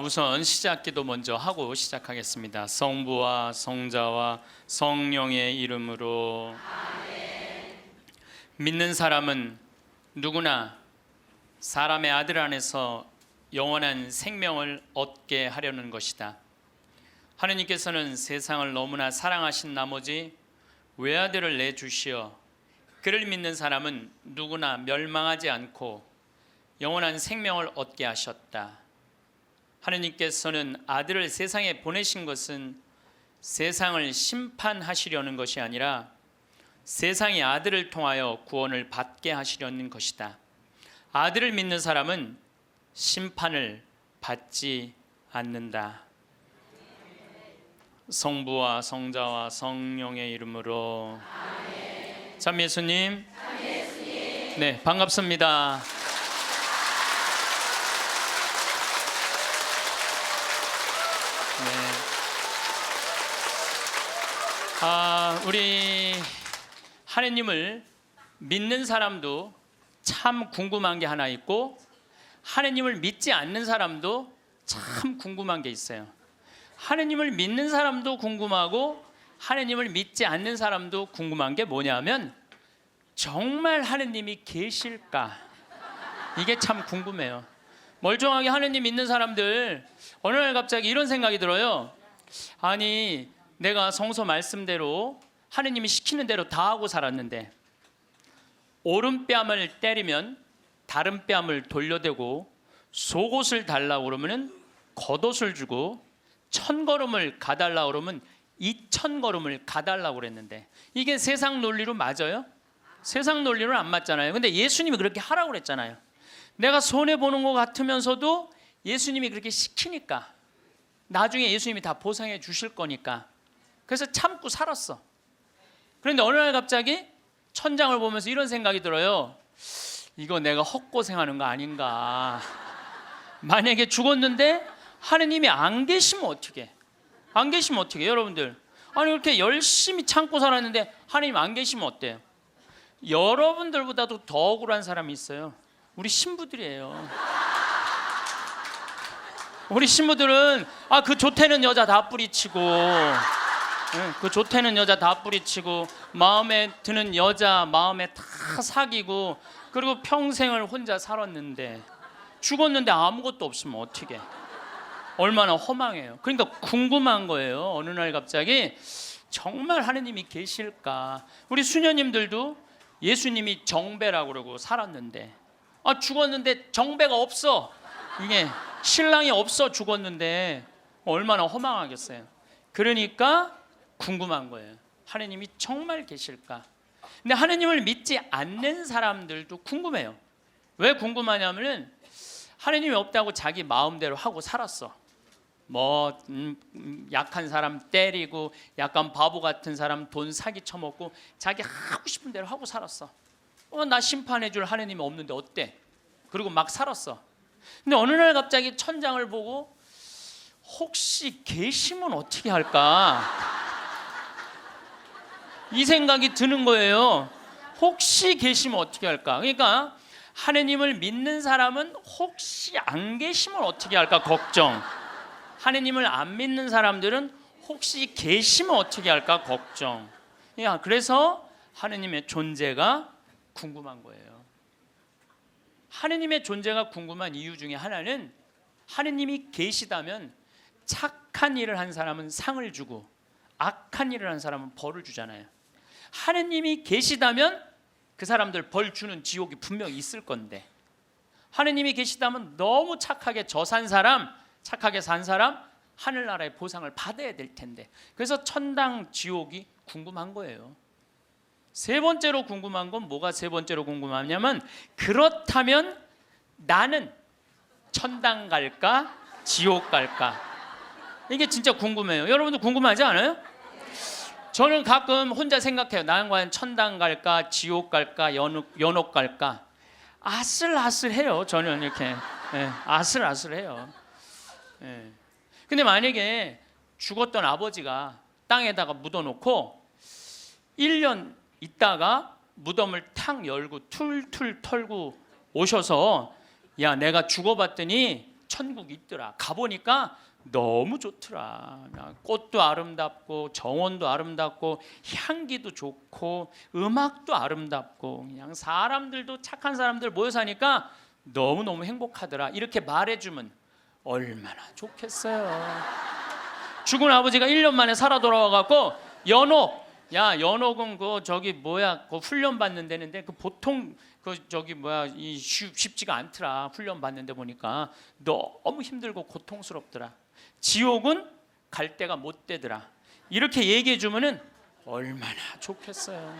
우선 시작기도 먼저 하고 시작하겠습니다. 성부와 성자와 성령의 이름으로. 아멘. 믿는 사람은 누구나 사람의 아들 안에서 영원한 생명을 얻게 하려는 것이다. 하느님께서는 세상을 너무나 사랑하신 나머지 외아들을 내주시어 그를 믿는 사람은 누구나 멸망하지 않고 영원한 생명을 얻게 하셨다. 하느님께서는 아들을 세상에 보내신 것은 세상을 심판하시려는 것이 아니라 세상이 아들을 통하여 구원을 받게 하시려는 것이다. 아들을 믿는 사람은 심판을 받지 않는다. 성부와 성자와 성령의 이름으로. 아멘. 참 예수님. 네, 반갑습니다. 우리 하느님을 믿는 사람도 참 궁금한 게 하나 있고, 하느님을 믿지 않는 사람도 참 궁금한 게 있어요. 하느님을 믿는 사람도 궁금하고 하느님을 믿지 않는 사람도 궁금한 게 뭐냐면, 정말 하느님이 계실까? 이게 참 궁금해요. 멀쩡하게 하느님 믿는 사람들 어느 날 갑자기 이런 생각이 들어요. 아니, 내가 성서 말씀대로 하느님이 시키는 대로 다 하고 살았는데 오른뺨을 때리면 다른 뺨을 돌려대고 속옷을 달라고 그러면 겉옷을 주고 1000걸음을 가달라고 그러면 2000걸음을 가달라고 그랬는데 이게 세상 논리로 맞아요? 세상 논리로는 안 맞잖아요. 근데 예수님이 그렇게 하라고 그랬잖아요. 내가 손해보는 것 같으면서도 예수님이 그렇게 시키니까 나중에 예수님이 다 보상해 주실 거니까 그래서 참고 살았어. 그런데 어느 날 갑자기 천장을 보면서 이런 생각이 들어요. 이거 내가 헛고생하는 거 아닌가. 만약에 죽었는데 하느님이 안 계시면 어떻게? 안 계시면 어떻게? 여러분들, 아니 그렇게 열심히 참고 살았는데 하느님 안 계시면 어때요? 여러분들보다도 더 억울한 사람이 있어요. 우리 신부들이에요. 우리 신부들은 그 좋대는 여자 다 뿌리치고, 그 좋대는 여자 다 뿌리치고 마음에 드는 여자 마음에 다 사귀고 그리고 평생을 혼자 살았는데 죽었는데 아무것도 없으면 어떻게? 얼마나 허망해요. 그러니까 궁금한 거예요. 어느 날 갑자기 정말 하느님이 계실까? 우리 수녀님들도 예수님이 정배라고 그러고 살았는데 죽었는데 정배가 없어. 이게 신랑이 없어 죽었는데 얼마나 허망하겠어요. 그러니까 궁금한 거예요. 하느님이 정말 계실까? 근데 하느님을 믿지 않는 사람들도 궁금해요. 왜 궁금하냐면은 하느님이 없다고 자기 마음대로 하고 살았어. 약한 사람 때리고 약간 바보 같은 사람 돈 사기 쳐먹고 자기 하고 싶은 대로 하고 살았어. 나 심판해 줄 하느님이 없는데 어때? 그리고 막 살았어. 근데 어느 날 갑자기 천장을 보고 혹시 계시면 어떻게 할까? 이 생각이 드는 거예요. 혹시 계시면 어떻게 할까? 그러니까 하느님을 믿는 사람은 혹시 안 계시면 어떻게 할까 걱정. 하느님을 안 믿는 사람들은 혹시 계시면 어떻게 할까 걱정. 그래서 하느님의 존재가 궁금한 거예요. 하느님의 존재가 궁금한 이유 중에 하나는 하느님이 계시다면 착한 일을 한 사람은 상을 주고 악한 일을 한 사람은 벌을 주잖아요. 하느님이 계시다면 그 사람들 벌 주는 지옥이 분명히 있을 건데 하느님이 계시다면 너무 착하게 산 사람, 착하게 산 사람 하늘나라의 보상을 받아야 될 텐데 그래서 천당 지옥이 궁금한 거예요. 세 번째로 궁금한 건 뭐가 세 번째로 궁금하냐면 그렇다면 나는 천당 갈까 지옥 갈까? 이게 진짜 궁금해요. 여러분도 궁금하지 않아요? 저는 가끔 혼자 생각해요. 나는 과연 천당 갈까 지옥 갈까 연옥 갈까? 아슬아슬해요. 저는 이렇게 아슬아슬해요. 근데 만약에 죽었던 아버지가 땅에다가 묻어놓고 1년 있다가 무덤을 탁 열고 툴툴 털고 오셔서 야 내가 죽어봤더니 천국이 있더라. 가보니까 너무 좋더라. 꽃도 아름답고 정원도 아름답고 향기도 좋고 음악도 아름답고 그냥 사람들도 착한 사람들 모여 사니까 너무너무 행복하더라. 이렇게 말해주면 얼마나 좋겠어요. 죽은 아버지가 1년 만에 살아 돌아와갖고 연옥, 야 연옥은 그 훈련 받는 데는데 그 보통 쉽지가 않더라. 훈련 받는데 보니까 너무 힘들고 고통스럽더라. 지옥은 갈 데가 못 되더라. 이렇게 얘기해 주면은 얼마나 좋겠어요.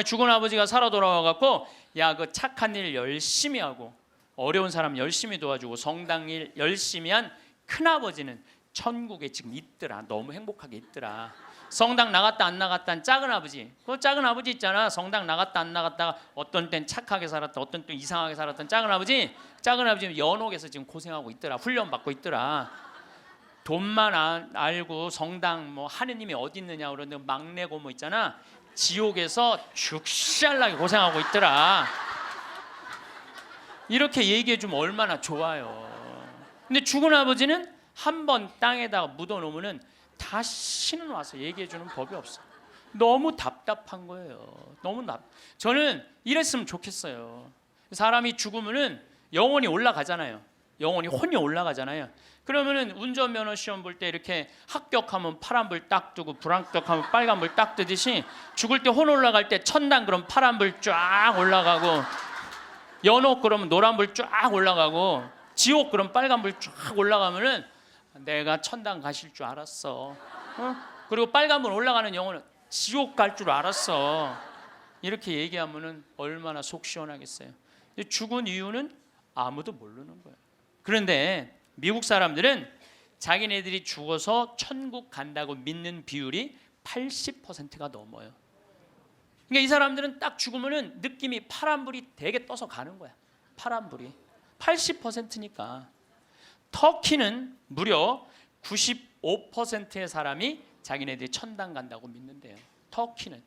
죽은 아버지가 살아 돌아와갖고 야 그 착한 일 열심히 하고 어려운 사람 열심히 도와주고 성당 일 열심히 한 큰아버지는 천국에 지금 있더라. 너무 행복하게 있더라. 성당 나갔다 안 나갔다 한 작은 아버지, 그 작은 아버지 있잖아. 성당 나갔다 안 나갔다가 어떤 땐 착하게 살았다 어떤 땐 이상하게 살았던 작은 아버지는 연옥에서 지금 고생하고 있더라. 훈련 받고 있더라. 돈만 알고 성당 하느님이 어디 있느냐 그러는데 막내 고모 있잖아. 지옥에서 죽살나게 고생하고 있더라. 이렇게 얘기해 주면 얼마나 좋아요. 근데 죽은 아버지는 한번 땅에다가 묻어놓으면은 다시는 와서 얘기해 주는 법이 없어. 너무 답답한 거예요. 저는 이랬으면 좋겠어요. 사람이 죽으면은 영혼이 올라가잖아요. 영혼이 혼이 올라가잖아요. 그러면은 운전면허 시험 볼 때 이렇게 합격하면 파란불 딱 뜨고 불합격하면 빨간불 딱 뜨듯이 죽을 때 혼 올라갈 때 천당 그럼 파란불 쫙 올라가고 연옥 그러면 노란불 쫙 올라가고 지옥 그럼 빨간불 쫙 올라가면은 내가 천당 가실 줄 알았어. 그리고 빨간불 올라가는 영혼은 지옥 갈 줄 알았어. 이렇게 얘기하면은 얼마나 속 시원하겠어요. 죽은 이유는 아무도 모르는 거예요. 그런데 미국 사람들은 자기네들이 죽어서 천국 간다고 믿는 비율이 80%가 넘어요. 그러니까 이 사람들은 딱 죽으면은 느낌이 파란불이 되게 떠서 가는 거야. 파란불이 80%니까. 터키는 무려 95%의 사람이 자기네들이 천당 간다고 믿는데요. 터키는.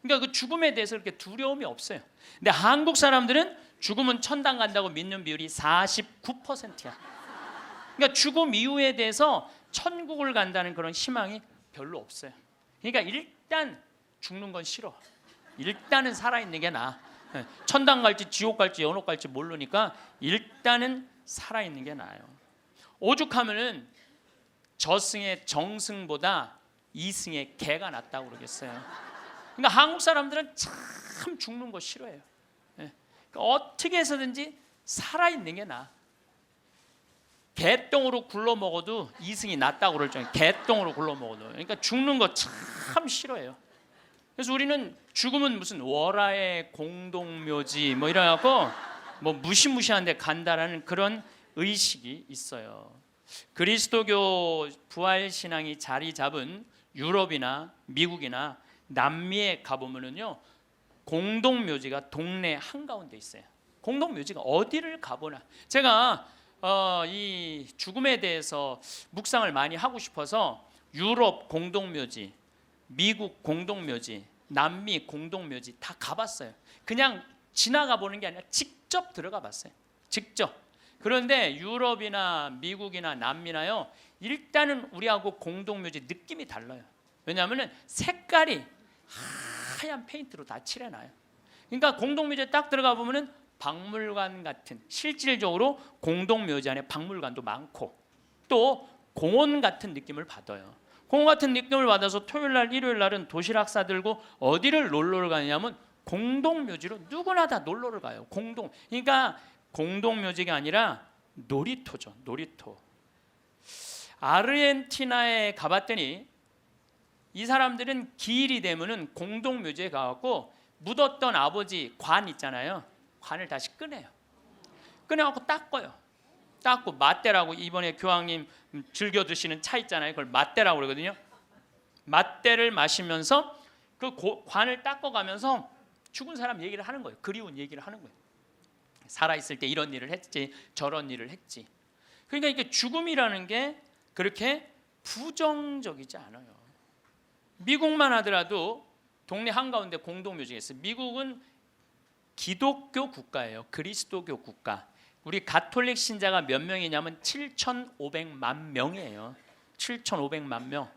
그러니까 그 죽음에 대해서 그렇게 두려움이 없어요. 근데 한국 사람들은 죽으면 천당 간다고 믿는 비율이 49%야. 그러니까 죽음 이후에 대해서 천국을 간다는 그런 희망이 별로 없어요. 그러니까 일단 죽는 건 싫어. 일단은 살아있는 게 나아. 천당 갈지 지옥 갈지 연옥 갈지 모르니까 일단은 살아있는 게 나아요. 오죽하면은 저승의 정승보다 이승의 개가 낫다고 그러겠어요. 그러니까 한국 사람들은 참 죽는 거 싫어해요. 그러니까 어떻게 해서든지 살아있는 게 나아. 개똥으로 굴러 먹어도 이승이 낫다고 그럴 정도예요. 개똥으로 굴러 먹어도. 그러니까 죽는 거 참 싫어해요. 그래서 우리는 죽으면 무슨 월화의 공동묘지 이래갖고 무시무시한 데 간다라는 그런 의식이 있어요. 그리스도교 부활신앙이 자리 잡은 유럽이나 미국이나 남미에 가보면은요 공동묘지가 동네 한가운데 있어요. 공동묘지가 어디를 가보나. 제가 이 죽음에 대해서 묵상을 많이 하고 싶어서 유럽 공동묘지, 미국 공동묘지, 남미 공동묘지 다 가봤어요. 그냥 지나가 보는 게 아니라 직접 들어가 봤어요. 직접. 그런데 유럽이나 미국이나 남미나요 일단은 우리하고 공동묘지 느낌이 달라요. 왜냐하면 색깔이 하얀 페인트로 다 칠해놔요. 그러니까 공동묘지에 딱 들어가 보면은 박물관 같은, 실질적으로 공동묘지 안에 박물관도 많고 또 공원 같은 느낌을 받아요. 공원 같은 느낌을 받아서 토요일날 일요일날은 도시락 싸들고 어디를 놀러를 가냐면 공동묘지로 누구나 다 놀러를 가요. 그러니까 공동묘지가 아니라 놀이터죠. 놀이터. 아르헨티나에 가봤더니 이 사람들은 기일이 되면은 공동묘지에 가갖고 묻었던 아버지 관 있잖아요. 관을 다시 꺼내요. 꺼내갖고 닦아요. 닦고 맞대라고, 이번에 교황님 즐겨 드시는 차 있잖아요. 그걸 맞대라고 그러거든요. 맞대를 마시면서 그 관을 닦아가면서 죽은 사람 얘기를 하는 거예요. 그리운 얘기를 하는 거예요. 살아있을 때 이런 일을 했지, 저런 일을 했지. 그러니까 이게 죽음이라는 게 그렇게 부정적이지 않아요. 미국만 하더라도 동네 한가운데 공동묘지가 있어요. 미국은 기독교 국가예요. 그리스도교 국가. 우리 가톨릭 신자가 몇 명이냐면 7,500만 명이에요. 7,500만 명.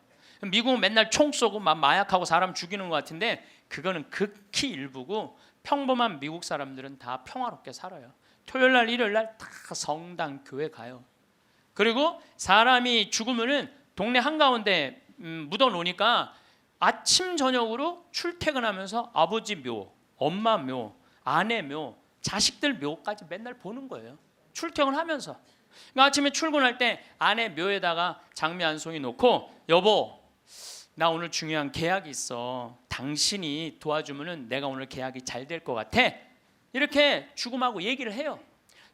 미국은 맨날 총 쏘고 막 마약하고 사람 죽이는 것 같은데 그거는 극히 일부고 평범한 미국 사람들은 다 평화롭게 살아요. 토요일 날 일요일 날 다 성당 교회 가요. 그리고 사람이 죽으면은 동네 한가운데 묻어 놓으니까 아침 저녁으로 출퇴근하면서 아버지 묘, 엄마 묘, 아내 묘, 자식들 묘까지 맨날 보는 거예요. 출퇴근하면서. 그러니까 아침에 출근할 때 아내 묘에다가 장미 한 송이 놓고 여보 나 오늘 중요한 계약이 있어. 당신이 도와주면은 내가 오늘 계약이 잘 될 것 같아. 이렇게 죽음하고 얘기를 해요.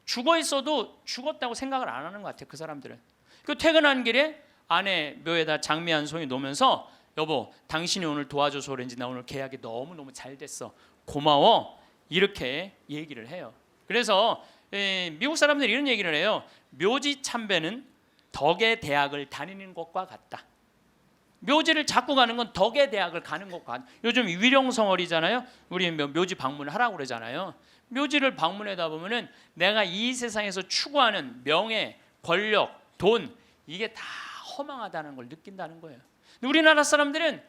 죽어 있어도 죽었다고 생각을 안 하는 것 같아요. 그 사람들은. 그 퇴근한 길에 아내 묘에다 장미 한 송이 놓으면서 여보 당신이 오늘 도와줘서 그런지 나 오늘 계약이 너무너무 잘 됐어. 고마워. 이렇게 얘기를 해요. 그래서 미국 사람들이 이런 얘기를 해요. 묘지 참배는 덕의 대학을 다니는 것과 같다. 묘지를 자꾸 가는 건 덕의 대학을 가는 것과 같다. 요즘 위령성월이잖아요. 우리 묘지 방문을 하라고 그러잖아요. 묘지를 방문하다 보면은 내가 이 세상에서 추구하는 명예, 권력, 돈 이게 다 허망하다는 걸 느낀다는 거예요. 우리나라 사람들은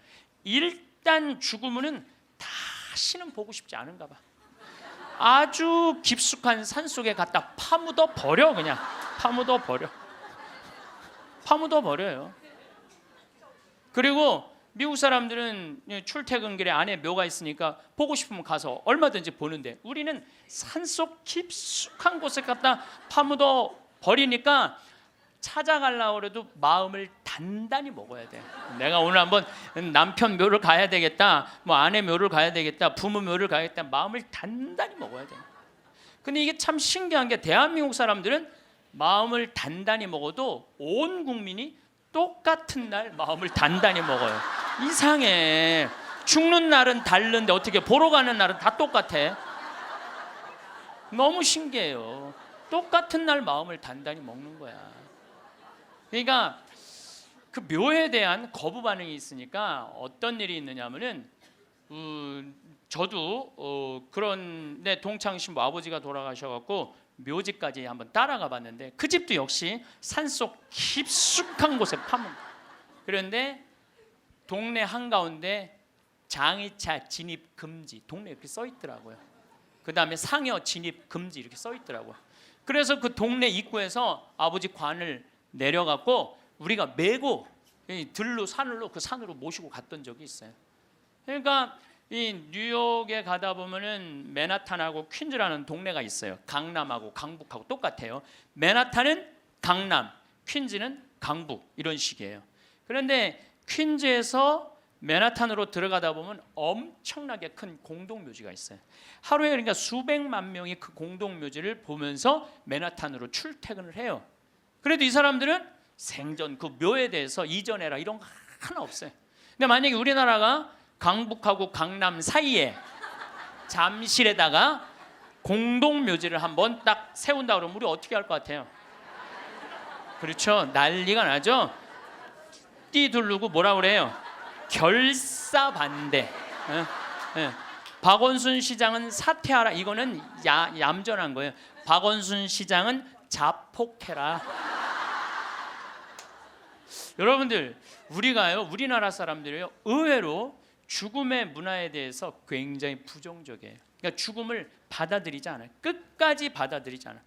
일단 죽으면은 다시는 보고 싶지 않은가 봐. 아주 깊숙한 산속에 갖다 파묻어 버려. 그냥 파묻어 버려요. 그리고 미국 사람들은 출퇴근길에 안에 묘가 있으니까 보고 싶으면 가서 얼마든지 보는데 우리는 산속 깊숙한 곳에 갖다 파묻어 버리니까 찾아가려고 해도 마음을 단단히 먹어야 돼. 내가 오늘 한번 남편 묘를 가야 되겠다, 뭐 아내 묘를 가야 되겠다, 부모 묘를 가야겠다, 마음을 단단히 먹어야 돼. 근데 이게 참 신기한 게 대한민국 사람들은 마음을 단단히 먹어도 온 국민이 똑같은 날 마음을 단단히 먹어요. 이상해. 죽는 날은 다른데 어떻게 보러 가는 날은 다 똑같아. 너무 신기해요. 똑같은 날 마음을 단단히 먹는 거야. 그러니까 그 묘에 대한 거부 반응이 있으니까 어떤 일이 있느냐면은 저도 그런데 동창 신부 아버지가 돌아가셔갖고 묘지까지 한번 따라가 봤는데 그 집도 역시 산속 깊숙한 곳에 파문. 그런데 동네 한가운데 장의차 진입 금지 동네 이렇게 써 있더라고요. 그 다음에 상여 진입 금지 이렇게 써 있더라고요. 그래서 그 동네 입구에서 아버지 관을 내려갖고 우리가 메고 들로 산으로 그 산으로 모시고 갔던 적이 있어요. 그러니까 이 뉴욕에 가다 보면은 맨하탄하고 퀸즈라는 동네가 있어요. 강남하고 강북하고 똑같아요. 맨하탄은 강남, 퀸즈는 강북 이런 식이에요. 그런데 퀸즈에서 맨하탄으로 들어가다 보면 엄청나게 큰 공동묘지가 있어요. 하루에 그러니까 수백만 명이 그 공동묘지를 보면서 맨하탄으로 출퇴근을 해요. 그래도 이 사람들은 생전 그 묘에 대해서 이전해라 이런 거 하나 없어요. 근데 만약에 우리나라가 강북하고 강남 사이에 잠실에다가 공동묘지를 한번 딱 세운다 그러면 우리 어떻게 할 것 같아요? 그렇죠. 난리가 나죠. 띠 두르고 뭐라 그래요? 결사반대. 박원순 시장은 사퇴하라. 이거는 얌전한 거예요. 박원순 시장은 자폭해라. 여러분들 우리가요 우리나라 사람들이요 의외로 죽음의 문화에 대해서 굉장히 부정적이에요. 그러니까 죽음을 받아들이지 않아요. 끝까지 받아들이지 않아요.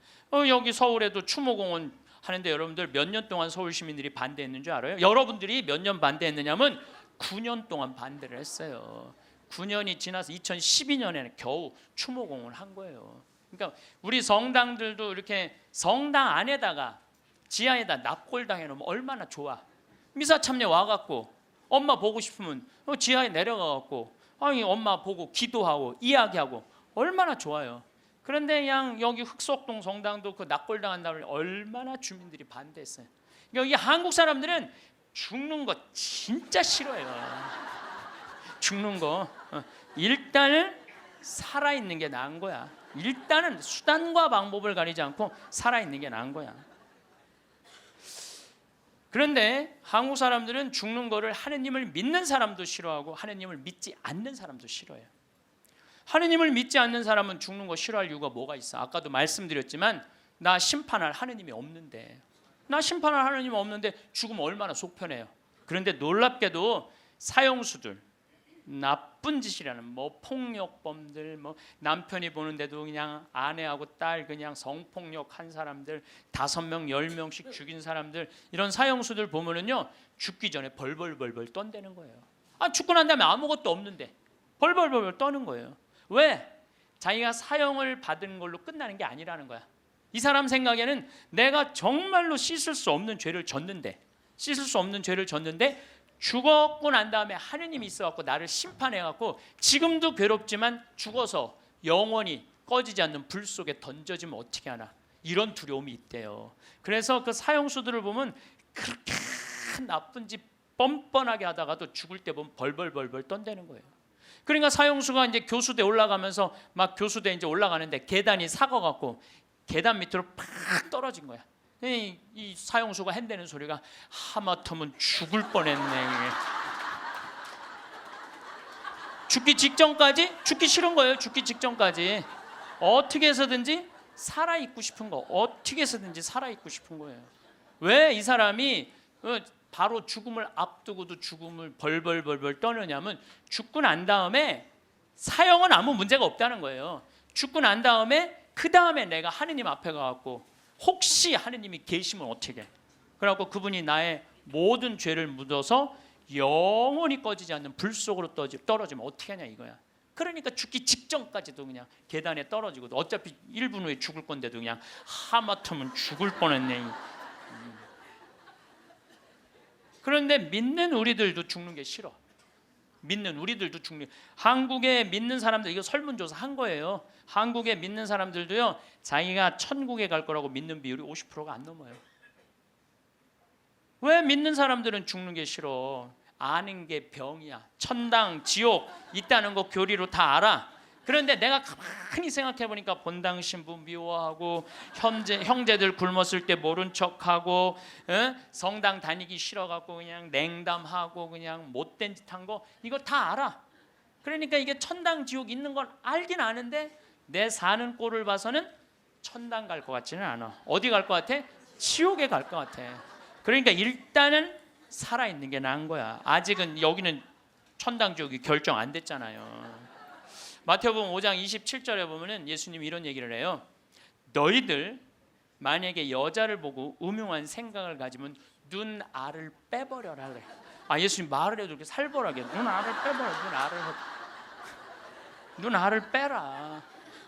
여기 서울에도 추모공원 하는데 여러분들 몇 년 동안 서울 시민들이 반대했는 줄 알아요? 여러분들이 몇 년 반대했느냐면 9년 동안 반대를 했어요. 9년이 지나서 2012년에는 겨우 추모공원을 한 거예요. 그러니까 우리 성당들도 이렇게 성당 안에다가 지하에다 납골당 해놓으면 얼마나 좋아. 미사 참여 와갖고 엄마 보고 싶으면 지하에 내려가갖고 아니 엄마 보고 기도하고 이야기하고 얼마나 좋아요. 그런데 그냥 여기 흑석동 성당도 그 납골당한다고 얼마나 주민들이 반대했어요. 여기 한국 사람들은 죽는 거 진짜 싫어해요. 죽는 거 일단은 살아있는 게 나은 거야. 일단은 수단과 방법을 가리지 않고 살아있는 게 나은 거야. 그런데 한국 사람들은 죽는 거를 하느님을 믿는 사람도 싫어하고 하느님을 믿지 않는 사람도 싫어해요. 하느님을 믿지 않는 사람은 죽는 거 싫어할 이유가 뭐가 있어? 아까도 말씀드렸지만 나 심판할 하느님이 없는데, 나 심판할 하느님이 없는데 죽으면 얼마나 속편해요. 그런데 놀랍게도 사형수들, 나쁜 짓이라는 뭐 폭력범들, 뭐 남편이 보는데도 그냥 아내하고 딸 그냥 성폭력한 사람들, 5명 10명씩 죽인 사람들, 이런 사형수들 보면은요 죽기 전에 벌벌벌벌 떤다는 거예요. 죽고 난 다음에 아무것도 없는데 벌벌벌벌 떠는 거예요. 왜? 자기가 사형을 받은 걸로 끝나는 게 아니라는 거야. 이 사람 생각에는 내가 정말로 씻을 수 없는 죄를 졌는데, 죽었고 난 다음에 하느님이 있어갖고 나를 심판해갖고 지금도 괴롭지만 죽어서 영원히 꺼지지 않는 불 속에 던져지면 어떻게 하나, 이런 두려움이 있대요. 그래서 그 사형수들을 보면 그렇게 나쁜 짓 뻔뻔하게 하다가도 죽을 때 보면 벌벌벌벌 떤다는 거예요. 그러니까 사형수가 이제 교수대 올라가면서 막 교수대 이제 올라가는데 계단이 사거갖고 계단 밑으로 팍 떨어진 거야. 이 사형수가 한다는 소리가 하마터면 죽을 뻔했네. 죽기 직전까지 죽기 싫은 거예요. 죽기 직전까지 어떻게 해서든지 살아있고 싶은 거, 어떻게 해서든지 살아있고 싶은 거예요. 왜 이 사람이 바로 죽음을 앞두고도 죽음을 벌벌벌벌 떠느냐면, 죽고 난 다음에 사형은 아무 문제가 없다는 거예요. 죽고 난 다음에 그 다음에 내가 하느님 앞에 가갖고 혹시 하느님이 계시면 어떻게 해? 그래갖고 그분이 나의 모든 죄를 묻어서 영원히 꺼지지 않는 불 속으로 떨어지면 어떻게 하냐 이거야. 그러니까 죽기 직전까지도 그냥 계단에 떨어지고, 어차피 1분 후에 죽을 건데도 그냥 하마터면 죽을 뻔했네. 그런데 믿는 우리들도 죽는 게 싫어. 한국에 믿는 사람들, 이거 설문조사 한 거예요. 한국에 믿는 사람들도요 자기가 천국에 갈 거라고 믿는 비율이 50%가 안 넘어요. 왜? 믿는 사람들은 죽는 게 싫어. 아는 게 병이야. 천당, 지옥 있다는 거 교리로 다 알아. 그런데 내가 가만히 생각해 보니까 본당 신부 미워하고, 형제들 굶었을 때 모른 척하고, 성당 다니기 싫어갖고 그냥 냉담하고 그냥 못된 짓 한 거, 이거 다 알아. 그러니까 이게 천당 지옥 있는 건 알긴 아는데 내 사는 꼴을 봐서는 천당 갈 것 같지는 않아. 어디 갈 것 같아? 지옥에 갈 것 같아. 그러니까 일단은 살아있는 게 나은 거야. 아직은 여기는 천당 지옥이 결정 안 됐잖아요. 마태복음 5장 27절에 보면은 예수님이 이런 얘기를 해요. 너희들 만약에 여자를 보고 음흉한 생각을 가지면 눈알을 빼버려라 그래. 예수님 말을 해도 이렇게 살벌하게 눈알을 빼버려. 눈알을 빼라.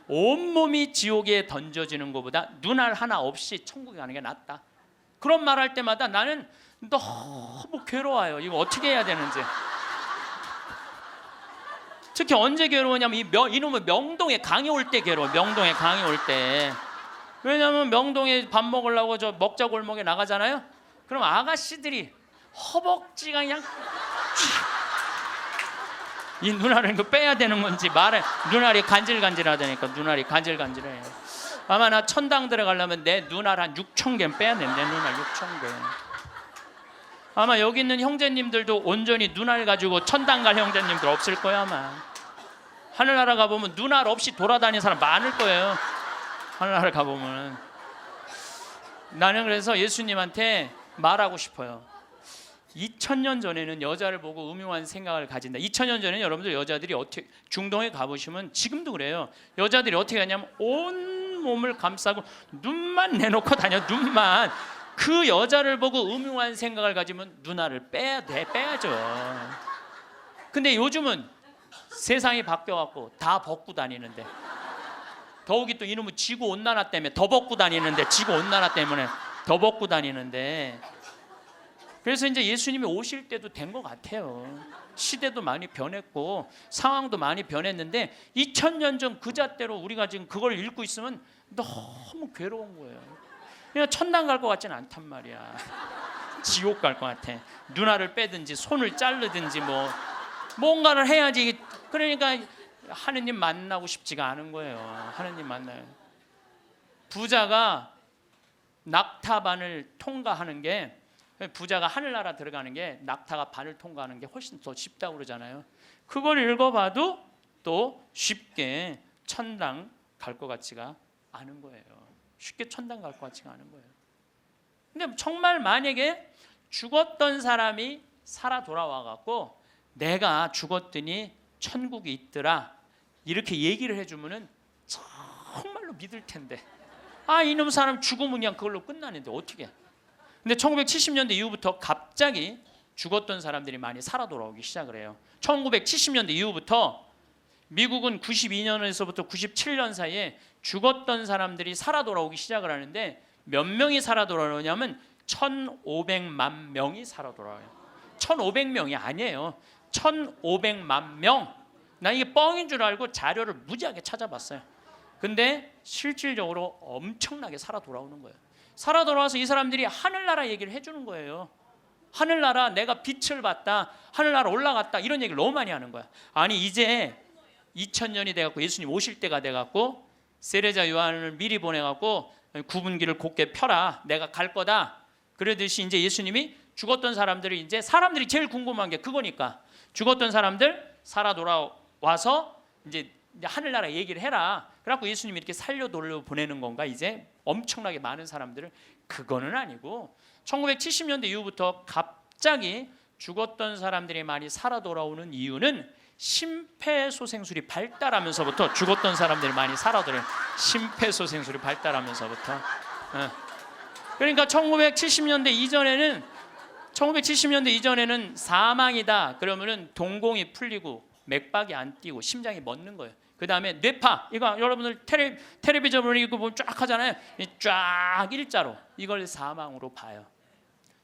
온몸이 지옥에 던져지는 것보다 눈알 하나 없이 천국에 가는 게 낫다. 그런 말할 때마다 나는 너무 괴로워요. 이거 어떻게 해야 되는지. 특히 언제 괴로우냐면 이놈의 명동에 강의 올 때 괴로워. 명동에 강의 올 때. 왜냐하면 명동에 밥 먹으려고 저 먹자 골목에 나가잖아요. 그럼 아가씨들이 허벅지가 그냥 이 눈알을 이거 빼야 되는 건지 말해. 눈알이 간질간질하다니까. 눈알이 간질간질해. 아마 나 천당 들어가려면 내 눈알 한 6,000개 빼야 돼. 내 눈알 6,000개. 아마 여기 있는 형제님들도 온전히 눈알 가지고 천당 갈 형제님들 없을 거야 아마. 하늘나라 가보면 눈알 없이 돌아다니는 사람 많을 거예요. 하늘나라 가보면. 나는 그래서 예수님한테 말하고 싶어요. 2000년 전에는 여자를 보고 음흉한 생각을 가진다. 2000년 전에는 여러분들 여자들이 어떻게, 중동에 가보시면 지금도 그래요. 여자들이 어떻게 하냐면 온 몸을 감싸고 눈만 내놓고 다녀. 눈만. 그 여자를 보고 음흉한 생각을 가지면 눈알을 빼야 돼. 빼야죠. 근데 요즘은 세상이 바뀌어갖고 다 벗고 다니는데, 더욱이 또 이놈의 지구온난화 때문에 더 벗고 다니는데, 지구온난화 때문에 더 벗고 다니는데, 그래서 이제 예수님이 오실 때도 된 것 같아요. 시대도 많이 변했고 상황도 많이 변했는데 2000년 전 그 잣대로 우리가 지금 그걸 읽고 있으면 너무 괴로운 거예요. 그냥 천당 갈 것 같지는 않단 말이야. 지옥 갈 것 같아. 눈알을 빼든지 손을 자르든지 뭐 뭔가를 해야지. 그러니까 하느님 만나고 싶지가 않은 거예요. 하느님 만나요. 부자가 낙타반을 통과하는 게, 부자가 하늘나라 들어가는 게 낙타가 반을 통과하는 게 훨씬 더 쉽다고 그러잖아요. 그걸 읽어봐도 또 쉽게 천당 갈 것 같지가 않은 거예요. 쉽게 천당 갈 것 같지가 않은 거예요. 근데 정말 만약에 죽었던 사람이 살아 돌아와 갖고 내가 죽었더니 천국이 있더라 이렇게 얘기를 해주면은 정말로 믿을 텐데, 아 이놈 사람 죽으면 그냥 그걸로 끝나는데 어떻게? 근데 1970년대 이후부터 갑자기 죽었던 사람들이 많이 살아 돌아오기 시작을 해요. 1970년대 이후부터 미국은 92년에서부터 97년 사이에 죽었던 사람들이 살아 돌아오기 시작을 하는데 몇 명이 살아 돌아오냐면 1,500만 명이 살아 돌아와요. 1,500명이 아니에요. 1,500만 명. 나 이게 뻥인 줄 알고 자료를 무지하게 찾아봤어요. 근데 실질적으로 엄청나게 살아 돌아오는 거예요. 살아 돌아와서 이 사람들이 하늘나라 얘기를 해주는 거예요. 하늘나라 내가 빛을 봤다, 하늘나라 올라갔다, 이런 얘기를 너무 많이 하는 거야. 아니 이제 2000년이 돼갖고 예수님 오실 때가 돼갖고 세례자 요한을 미리 보내갖고 구분기를 곧게 펴라, 내가 갈 거다. 그러듯이 이제 예수님이 죽었던 사람들이, 이제 사람들이 제일 궁금한 게 그거니까 죽었던 사람들 살아 돌아와서 이제 하늘나라 얘기를 해라. 그래갖고 예수님이 이렇게 살려 돌려 보내는 건가? 이제 엄청나게 많은 사람들을. 그거는 아니고 1970년대 이후부터 갑자기 죽었던 사람들이 많이 살아 돌아오는 이유는 심폐소생술이 발달하면서부터 죽었던 사람들이 많이 살아 돌아요. 심폐소생술이 발달하면서부터. 그러니까 1970년대 이전에는 사망이다 그러면은 동공이 풀리고 맥박이 안 뛰고 심장이 멎는 거예요. 그 다음에 뇌파, 이거 여러분들 텔레비전을 이거 보면 쫙 하잖아요. 쫙 일자로 이걸 사망으로 봐요.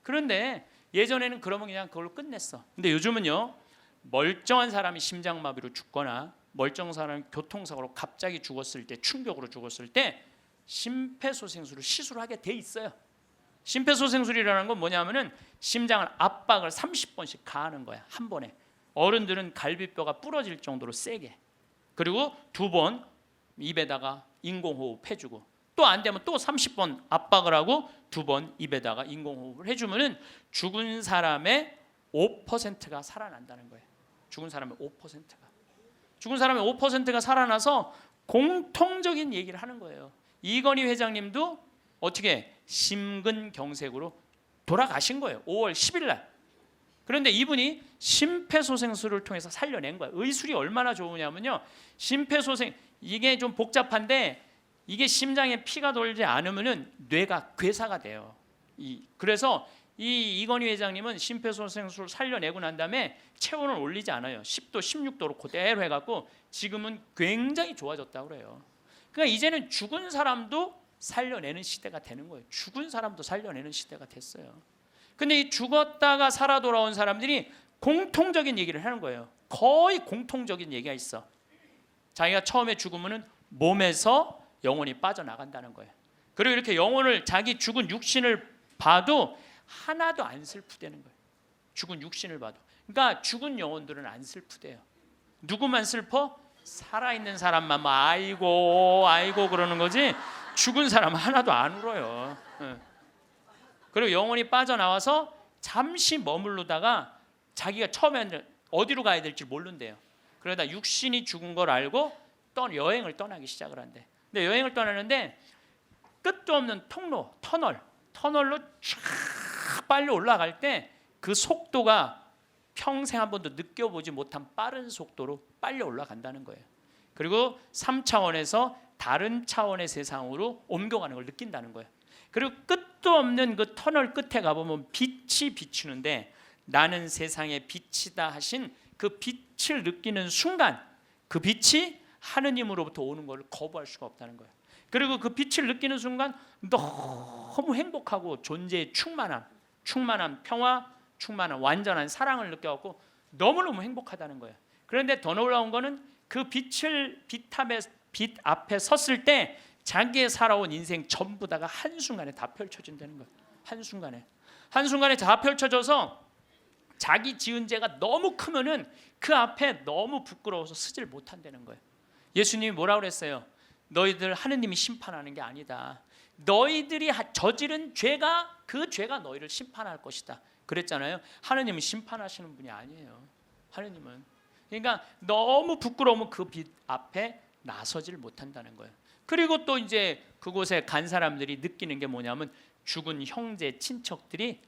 그런데 예전에는 그러면 그냥 그걸로 끝냈어. 근데 요즘은요, 멀쩡한 사람이 심장마비로 죽거나 멀쩡한 사람이 교통사고로 갑자기 죽었을 때, 충격으로 죽었을 때 심폐소생술을 시술을 하게 돼 있어요. 심폐소생술이라는 건 뭐냐면은 심장을 압박을 30번씩 가하는 거야, 한 번에. 어른들은 갈비뼈가 부러질 정도로 세게. 그리고 2번 입에다가 인공호흡 해주고, 또 안 되면 또 30번 압박을 하고 2번 입에다가 인공호흡을 해주면은 죽은 사람의 5%가 살아난다는 거예요. 죽은 사람의 5%가 살아나서 공통적인 얘기를 하는 거예요. 이건희 회장님도 어떻게 심근경색으로 돌아가신 거예요. 5월 10일 날. 그런데 이분이 심폐소생술을 통해서 살려낸 거예요. 의술이 얼마나 좋으냐면요, 심폐소생, 이게 좀 복잡한데 이게 심장에 피가 돌지 않으면은 뇌가 괴사가 돼요. 그래서 이건희 회장님은 심폐소생술 살려내고 난 다음에 체온을 올리지 않아요. 10도, 16도로 그대로 해갖고 지금은 굉장히 좋아졌다고 그래요. 그러니까 이제는 죽은 사람도 살려내는 시대가 되는 거예요. 죽은 사람도 살려내는 시대가 됐어요. 근데 이 죽었다가 살아 돌아온 사람들이 공통적인 얘기를 하는 거예요. 거의 공통적인 얘기가 있어. 자기가 처음에 죽으면은 몸에서 영혼이 빠져나간다는 거예요. 그리고 이렇게 영혼을, 자기 죽은 육신을 봐도 하나도 안 슬프대는 거예요. 죽은 육신을 봐도. 그러니까 죽은 영혼들은 안 슬프대요. 누구만 슬퍼? 살아있는 사람만 뭐 아이고 아이고 그러는 거지, 죽은 사람 하나도 안 울어요. 그리고 영혼이 빠져나와서 잠시 머무르다가 자기가 처음에는 어디로 가야 될지 모른대요. 그러다 육신이 죽은 걸 알고 여행을 떠나기 시작을 한대. 근데 여행을 떠나는데 끝도 없는 통로, 터널로 쫙 빨리 올라갈 때 그 속도가 평생 한 번도 느껴보지 못한 빠른 속도로 빨리 올라간다는 거예요. 그리고 3차원에서 다른 차원의 세상으로 옮겨가는 걸 느낀다는 거예요. 그리고 끝도 없는 그 터널 끝에 가보면 빛이 비추는데, 나는 세상의 빛이다 하신 그 빛을 느끼는 순간, 그 빛이 하느님으로부터 오는 걸 거부할 수가 없다는 거예요. 그리고 그 빛을 느끼는 순간 너무 행복하고 존재의 충만함, 평화, 충만한 완전한 사랑을 느껴갖고 너무너무 행복하다는 거예요. 그런데 더 놀라운 거는 그 빛 앞에 섰을 때 자기의 살아온 인생 전부 다가 한순간에 다 펼쳐진다는 거예요. 한순간에 다 펼쳐져서 자기 지은 죄가 너무 크면은 그 앞에 너무 부끄러워서 서질 못한다는 거예요. 예수님이 뭐라고 그랬어요? 너희들 하느님이 심판하는 게 아니다. 너희들이 저지른 죄가, 그 죄가 너희를 심판할 것이다 그랬잖아요. 하느님은 심판하시는 분이 아니에요. 하느님은. 그러니까 너무 부끄러우면 그 빛 앞에 나서질 못한다는 거예요. 그리고 또 이제 그곳에 간 사람들이 느끼는 게 뭐냐면 죽은 형제 친척들이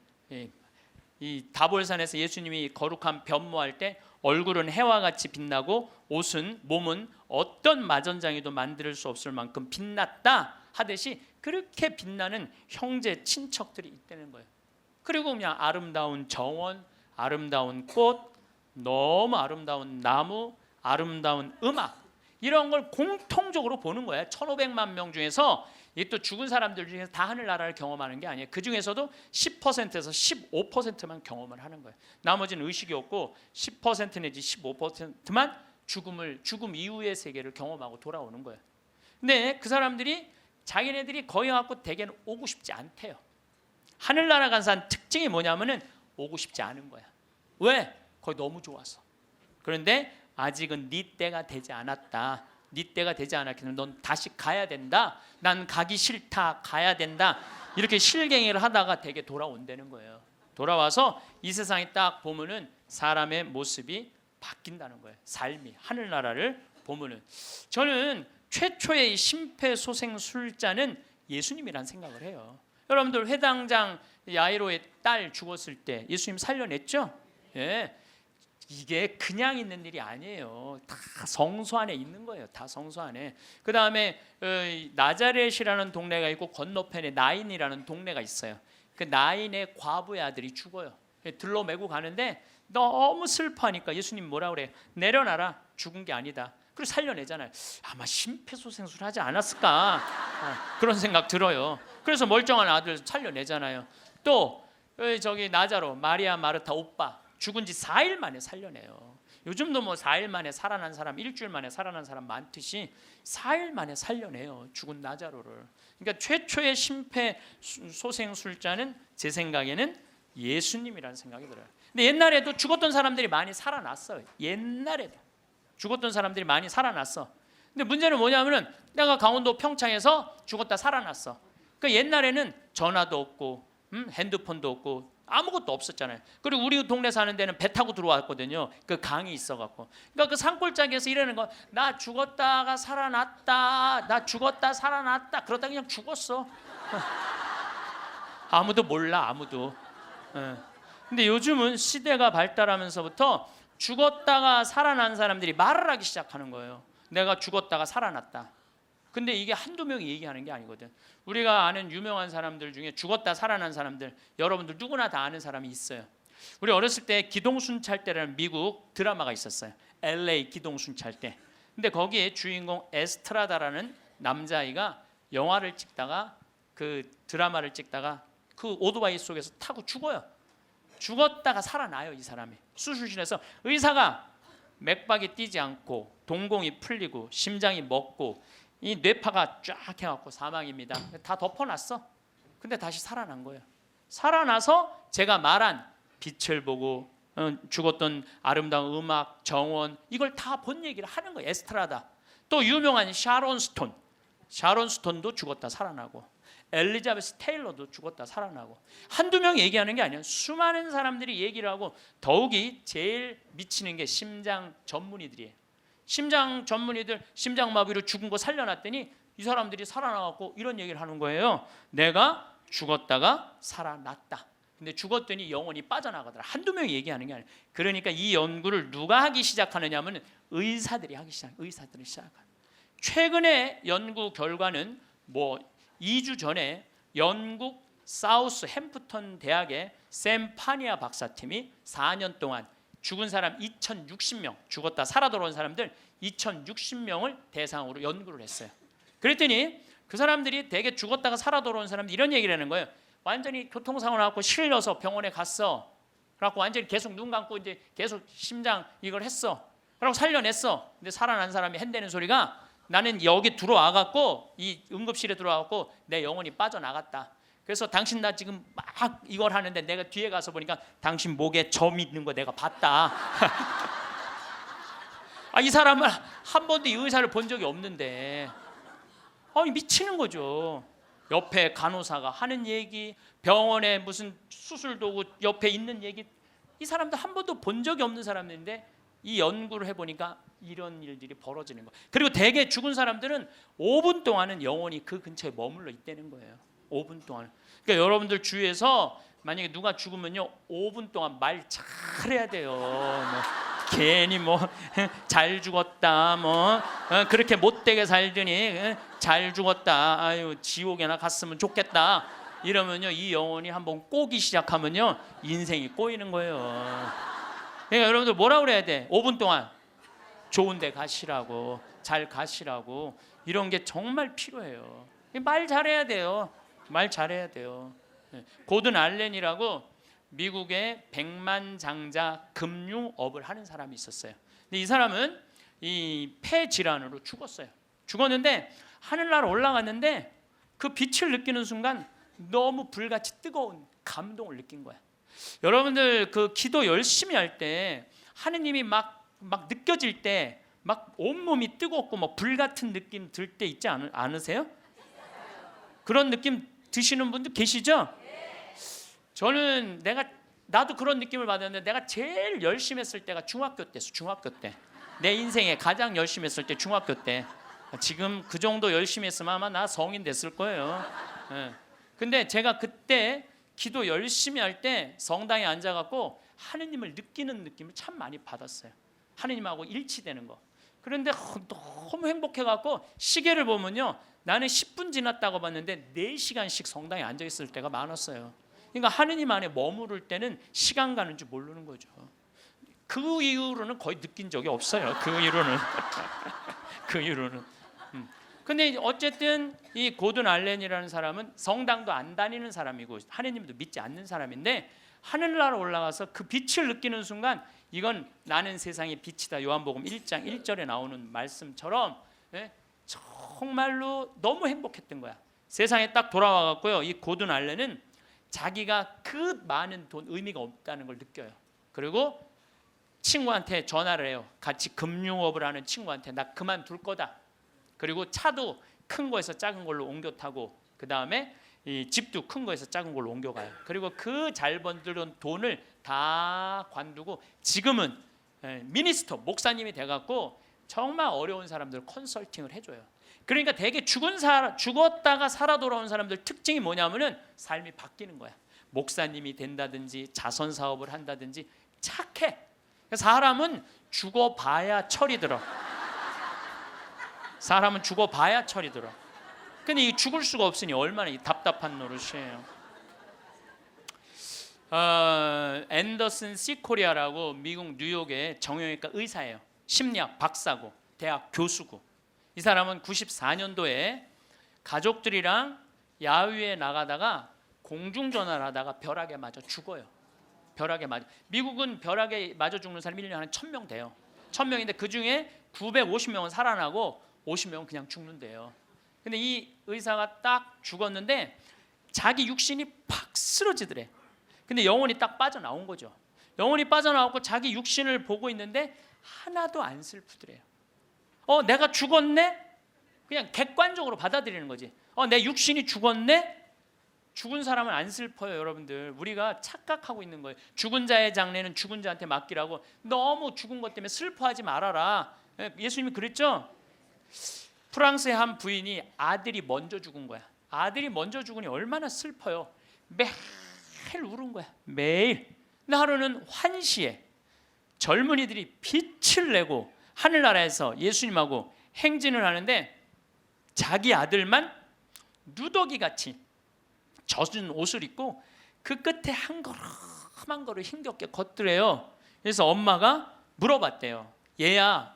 이 다볼산에서 예수님이 거룩한 변모할 때 얼굴은 해와 같이 빛나고 옷은 몸은 어떤 마전장이도 만들 수 없을 만큼 빛났다 하듯이 그렇게 빛나는 형제 친척들이 있다는 거예요. 그리고 그냥 아름다운 정원, 아름다운 꽃, 너무 아름다운 나무, 아름다운 음악 이런 걸 공통적으로 보는 거예요. 1,500만 명 중에서 이 또 죽은 사람들 중에서 다 하늘나라를 경험하는 게 아니에요. 그 중에서도 10%에서 15%만 경험을 하는 거예요. 나머지는 의식이 없고 10% 내지 15%만 죽음 이후의 세계를 경험하고 돌아오는 거예요. 근데 그 사람들이 자기네들이 거기 갖고 대개는 오고 싶지 않대요. 하늘나라 간 사람 특징이 뭐냐면은 오고 싶지 않은 거야. 왜? 거기 너무 좋아서. 그런데 아직은 네 때가 되지 않았다. 네 때가 되지 않았기 때문에 넌 다시 가야 된다. 난 가기 싫다. 가야 된다. 이렇게 실갱이를 하다가 되게 돌아온다는 거예요. 돌아와서 이 세상에 딱 보면은 사람의 모습이 바뀐다는 거예요. 삶이 하늘나라를 보면은 저는 최초의 심폐소생술자는 예수님이란 생각을 해요. 여러분들 회당장 야이로의 딸 죽었을 때 예수님 살려냈죠? 예. 이게 그냥 있는 일이 아니에요. 다 성소 안에 있는 거예요. 다 성소 안에. 그 다음에 나자렛이라는 동네가 있고 건너편에 나인이라는 동네가 있어요. 그 나인의 과부의 아들이 죽어요. 들러 메고 가는데 너무 슬퍼하니까 예수님 뭐라 그래요? 내려놔라. 죽은 게 아니다. 그리고 살려내잖아요. 아마 심폐소생술 하지 않았을까 그런 생각 들어요. 그래서 멀쩡한 아들 살려내잖아요. 또 저기 나자로 마리아 마르타 오빠 죽은 지 4일 만에 살려내요. 요즘도 뭐 4일 만에 살아난 사람, 일주일 만에 살아난 사람 많듯이 4일 만에 살려내요. 죽은 나자로를. 그러니까 최초의 심폐소생술자는 제 생각에는 예수님이라는 생각이 들어요. 근데 옛날에도 죽었던 사람들이 많이 살아났어요. 옛날에도 죽었던 사람들이 많이 살아났어. 근데 문제는 뭐냐면은 내가 강원도 평창에서 죽었다 살아났어. 그 옛날에는 전화도 없고 핸드폰도 없고 아무것도 없었잖아요. 그리고 우리 동네 사는 데는 배 타고 들어왔거든요. 그 강이 있어갖고. 그러니까 그 산골짜기에서 이러는 거, 나 죽었다가 살아났다, 나 죽었다 살아났다. 그러다 그냥 죽었어. 아무도 몰라, 아무도. 근데 요즘은 시대가 발달하면서부터 죽었다가 살아난 사람들이 말을 하기 시작하는 거예요. 내가 죽었다가 살아났다. 근데 이게 한두 명이 얘기하는 게 아니거든. 우리가 아는 유명한 사람들 중에 죽었다 살아난 사람들 여러분들 누구나 다 아는 사람이 있어요. 우리 어렸을 때 기동순찰대라는 미국 드라마가 있었어요. LA 기동순찰대. 근데 거기에 주인공 에스트라다라는 남자아이가 영화를 찍다가 그 드라마를 찍다가 그 오토바이 속에서 타고 죽어요. 죽었다가 살아나요. 이 사람이 수술실에서 의사가 맥박이 뛰지 않고 동공이 풀리고 심장이 멎고 이 뇌파가 쫙 해갖고 사망입니다. 다 덮어놨어. 근데 다시 살아난 거예요. 살아나서 제가 말한 빛을 보고 죽었던 아름다운 음악, 정원 이걸 다 본 얘기를 하는 거예요. 에스트라다. 또 유명한 샤론 스톤도 죽었다 살아나고 엘리자베스 테일러도 죽었다 살아나고 한두 명 얘기하는 게 아니야. 수많은 사람들이 얘기를 하고 더욱이 제일 미치는 게 심장 전문의들이에요. 심장 전문의들 심장마비로 죽은 거 살려놨더니 이 사람들이 살아나갖고 이런 얘기를 하는 거예요. 내가 죽었다가 살아났다. 근데 죽었더니 영혼이 빠져나가더라. 한두 명이 얘기하는 게 아니에요. 그러니까 이 연구를 누가 하기 시작하느냐 하면 의사들이 시작해요. 최근에 연구 결과는 뭐 2주 전에 영국 사우스 햄프턴 대학의 샘 파니아 박사팀이 4년 동안 죽은 사람 2,060명, 죽었다 살아 돌아온 사람들 2,060명을 대상으로 연구를 했어요. 그랬더니 그 사람들이 대개 죽었다가 살아 돌아온 사람들 이런 얘기를 하는 거예요. 완전히 교통사고 나고 실려서 병원에 갔어. 그래갖고 완전히 계속 눈 감고 이제 계속 심장 이걸 했어. 그러고 살려냈어. 근데 살아난 사람이 한다는 소리가 나는 여기 들어와갖고 이 응급실에 들어와갖고 내 영혼이 빠져나갔다. 그래서 당신 나 지금 막 이걸 하는데 내가 뒤에 가서 보니까 당신 목에 점 있는 거 내가 봤다. 이 사람은 한 번도 이 의사를 본 적이 없는데 미치는 거죠. 옆에 간호사가 하는 얘기, 병원에 무슨 수술 도구 옆에 있는 얘기 이 사람도 한 번도 본 적이 없는 사람인데 이 연구를 해보니까 이런 일들이 벌어지는 거예요. 그리고 대개 죽은 사람들은 5분 동안은 영원히 그 근처에 머물러 있다는 거예요. 5분 동안. 그러니까 여러분들 주위에서 만약에 누가 죽으면요 5분 동안 말 잘해야 돼요. 뭐 괜히 뭐 잘 죽었다 뭐 그렇게 못되게 살더니 잘 죽었다 아유 지옥에나 갔으면 좋겠다 이러면요 이 영혼이 한번 꼬기 시작하면요 인생이 꼬이는 거예요. 그러니까 여러분들 뭐라 그래야 돼? 5분 동안 좋은 데 가시라고, 잘 가시라고. 이런 게 정말 필요해요. 말 잘해야 돼요. 말 잘해야 돼요. 고든 알렌이라고 미국의 백만장자 금융업을 하는 사람이 있었어요. 근데 이 사람은 이 폐 질환으로 죽었어요. 죽었는데 하늘나라 올라갔는데 그 빛을 느끼는 순간 너무 불같이 뜨거운 감동을 느낀 거야. 여러분들 그 기도 열심히 할 때 하느님이 막 느껴질 때 막 온몸이 뜨겁고 뭐 불 같은 느낌 들 때 있지 않으세요? 그런 느낌 드시는 분들 계시죠? 저는 나도 그런 느낌을 받았는데 내가 제일 열심히 했을 때가 중학교 때였어. 중학교 때. 내 인생에 가장 열심히 했을 때 중학교 때. 지금 그 정도 열심히 했으면 아마 나 성인 됐을 거예요. 근데 제가 그때 기도 열심히 할 때 성당에 앉아갖고 하느님을 느끼는 느낌을 참 많이 받았어요. 하느님하고 일치되는 거. 그런데 너무 행복해갖고 시계를 보면요 나는 10분 지났다고 봤는데 4시간씩 성당에 앉아있을 때가 많았어요. 그러니까 하느님 안에 머무를 때는 시간 가는 줄 모르는 거죠. 그 이후로는 거의 느낀 적이 없어요. 그 이후로는 그 이후로는. 근데 어쨌든 이 고든 알렌이라는 사람은 성당도 안 다니는 사람이고 하느님도 믿지 않는 사람인데 하늘나라 올라가서 그 빛을 느끼는 순간 이건 나는 세상의 빛이다. 요한복음 1장 1절에 나오는 말씀처럼 정말로 너무 행복했던 거야. 세상에 딱 돌아와 갖고요. 이 고든 알렌은 자기가 그 많은 돈 의미가 없다는 걸 느껴요. 그리고 친구한테 전화를 해요. 같이 금융업을 하는 친구한테 나 그만둘 거다. 그리고 차도 큰 거에서 작은 걸로 옮겨 타고 그 다음에 이 집도 큰 거에서 작은 걸로 옮겨가요. 그리고 그 잘 번들은 돈을 다 관두고 지금은 미니스터 목사님이 돼갖고 정말 어려운 사람들 컨설팅을 해줘요. 그러니까 대개 죽었다가 살아 돌아온 사람들 특징이 뭐냐면은 삶이 바뀌는 거야. 목사님이 된다든지 자선 사업을 한다든지 착해. 사람은 죽어봐야 철이 들어. 사람은 죽어봐야 철이 들어. 근데 이 죽을 수가 없으니 얼마나 답답한 노릇이에요. 앤더슨 시코리아라고 미국 뉴욕의 정형외과 의사예요. 심리학 박사고 대학 교수고. 이 사람은 94년도에 가족들이랑 야외에 나가다가 공중전화를 하다가 벼락에 맞아 죽어요. 벼락에 맞아. 미국은 벼락에 맞아 죽는 사람이 1년에 한 1000명 돼요. 1000명인데 그중에 950명은 살아나고 50명은 그냥 죽는데요. 근데 이 의사가 딱 죽었는데 자기 육신이 팍 쓰러지더래. 근데 영혼이 딱 빠져나온 거죠. 영혼이 빠져나왔고 자기 육신을 보고 있는데 하나도 안 슬프더래요. 내가 죽었네? 그냥 객관적으로 받아들이는 거지. 내 육신이 죽었네? 죽은 사람은 안 슬퍼요, 여러분들. 우리가 착각하고 있는 거예요. 죽은 자의 장례는 죽은 자한테 맡기라고. 너무 죽은 것 때문에 슬퍼하지 말아라. 예수님이 그랬죠? 프랑스의 한 부인이 아들이 먼저 죽은 거야. 아들이 먼저 죽으니 얼마나 슬퍼요. 매일 울은 거야. 매일. 근데 하루는 환시에 젊은이들이 빛을 내고 하늘나라에서 예수님하고 행진을 하는데 자기 아들만 누더기같이 젖은 옷을 입고 그 끝에 한 걸음 한 걸음 힘겹게 걷더래요. 그래서 엄마가 물어봤대요. 얘야,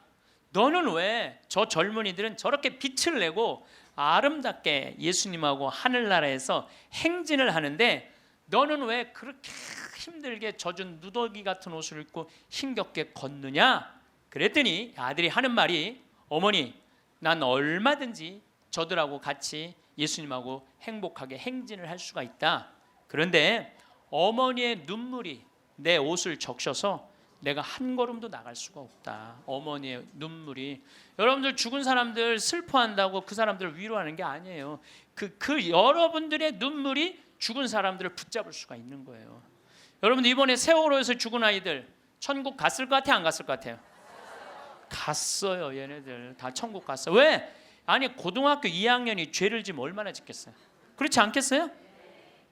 너는 왜 저 젊은이들은 저렇게 빛을 내고 아름답게 예수님하고 하늘나라에서 행진을 하는데 너는 왜 그렇게 힘들게 젖은 누더기 같은 옷을 입고 힘겹게 걷느냐? 그랬더니 아들이 하는 말이 어머니, 난 얼마든지 저들하고 같이 예수님하고 행복하게 행진을 할 수가 있다. 그런데 어머니의 눈물이 내 옷을 적셔서 내가 한 걸음도 나갈 수가 없다. 어머니의 눈물이. 여러분들 죽은 사람들 슬퍼한다고 그 사람들을 위로하는 게 아니에요. 그 여러분들의 눈물이 죽은 사람들을 붙잡을 수가 있는 거예요. 여러분들 이번에 세월호에서 죽은 아이들 천국 갔을 것 같아요? 안 갔을 것 같아요? 갔어요. 얘네들 다 천국 갔어요. 왜? 아니 고등학교 2학년이 죄를 지면 얼마나 짓겠어요? 그렇지 않겠어요?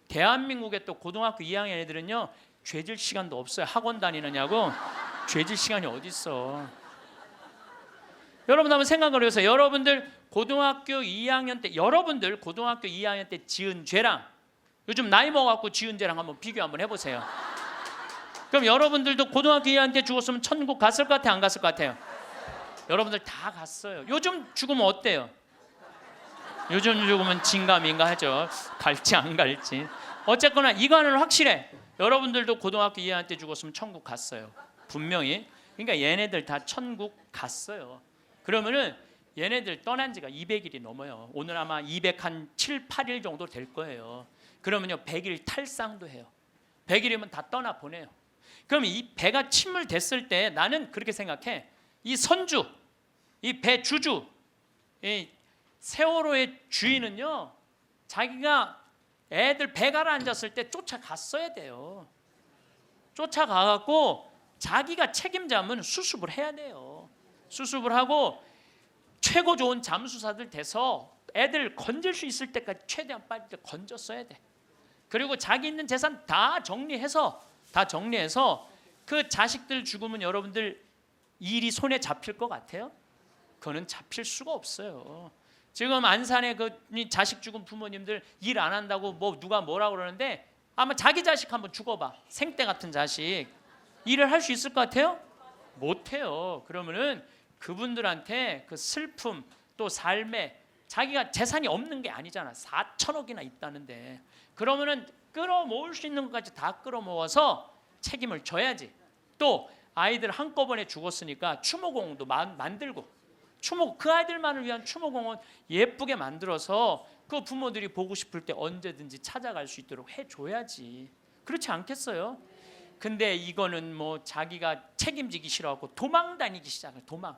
대한민국의 또 고등학교 2학년 애들은요 죄질 시간도 없어요. 학원 다니느냐고 죄질 시간이 어디 있어? 여러분 한번 생각을 해보세요. 여러분들 고등학교 2학년 때 지은 죄랑 요즘 나이 먹어갖고 지은 죄랑 한번 비교 한번 해보세요. 그럼 여러분들도 고등학교 2학년 때 죽었으면 천국 갔을 것 같아요? 안 갔을 것 같아요? 여러분들 다 갔어요. 요즘 죽으면 어때요? 요즘 죽으면 진가민가 하죠. 갈지 안 갈지. 어쨌거나 이거는 확실해. 여러분들도 고등학교 2학년 때 죽었으면 천국 갔어요. 분명히. 그러니까 얘네들 다 천국 갔어요. 그러면은 얘네들 떠난 지가 200일이 넘어요. 오늘 아마 207, 8일 정도 될 거예요. 그러면요 100일 탈상도 해요. 100일이면 다 떠나 보내요. 그럼 이 배가 침몰됐을 때 나는 그렇게 생각해. 이 선주, 이 배 주주, 이 세월호의 주인은요 자기가 애들 배 가라앉았을 때 쫓아갔어야 돼요. 쫓아가갖고 자기가 책임자면 수습을 해야 돼요. 수습을 하고 최고 좋은 잠수사들 돼서 애들 건질 수 있을 때까지 최대한 빨리 건졌어야 돼. 그리고 자기 있는 재산 다 정리해서 그 자식들 죽으면 여러분들 일이 손에 잡힐 것 같아요? 그거는 잡힐 수가 없어요. 지금 안산에 그 자식 죽은 부모님들 일 안 한다고 뭐 누가 뭐라 그러는데 아마 자기 자식 한번 죽어봐. 생떼 같은 자식 일을 할 수 있을 것 같아요? 못해요. 그러면은 그분들한테 그 슬픔 또 삶에 자기가 재산이 없는 게 아니잖아. 4천억이나 있다는데 그러면은 끌어모을 수 있는 것까지 다 끌어모아서 책임을 져야지. 또 아이들 한꺼번에 죽었으니까 추모공원도 만들고 그 아이들만을 위한 추모공원 예쁘게 만들어서 그 부모들이 보고 싶을 때 언제든지 찾아갈 수 있도록 해줘야지. 그렇지 않겠어요? 근데 이거는 뭐 자기가 책임지기 싫어하고 도망 다니기 시작해. 도망.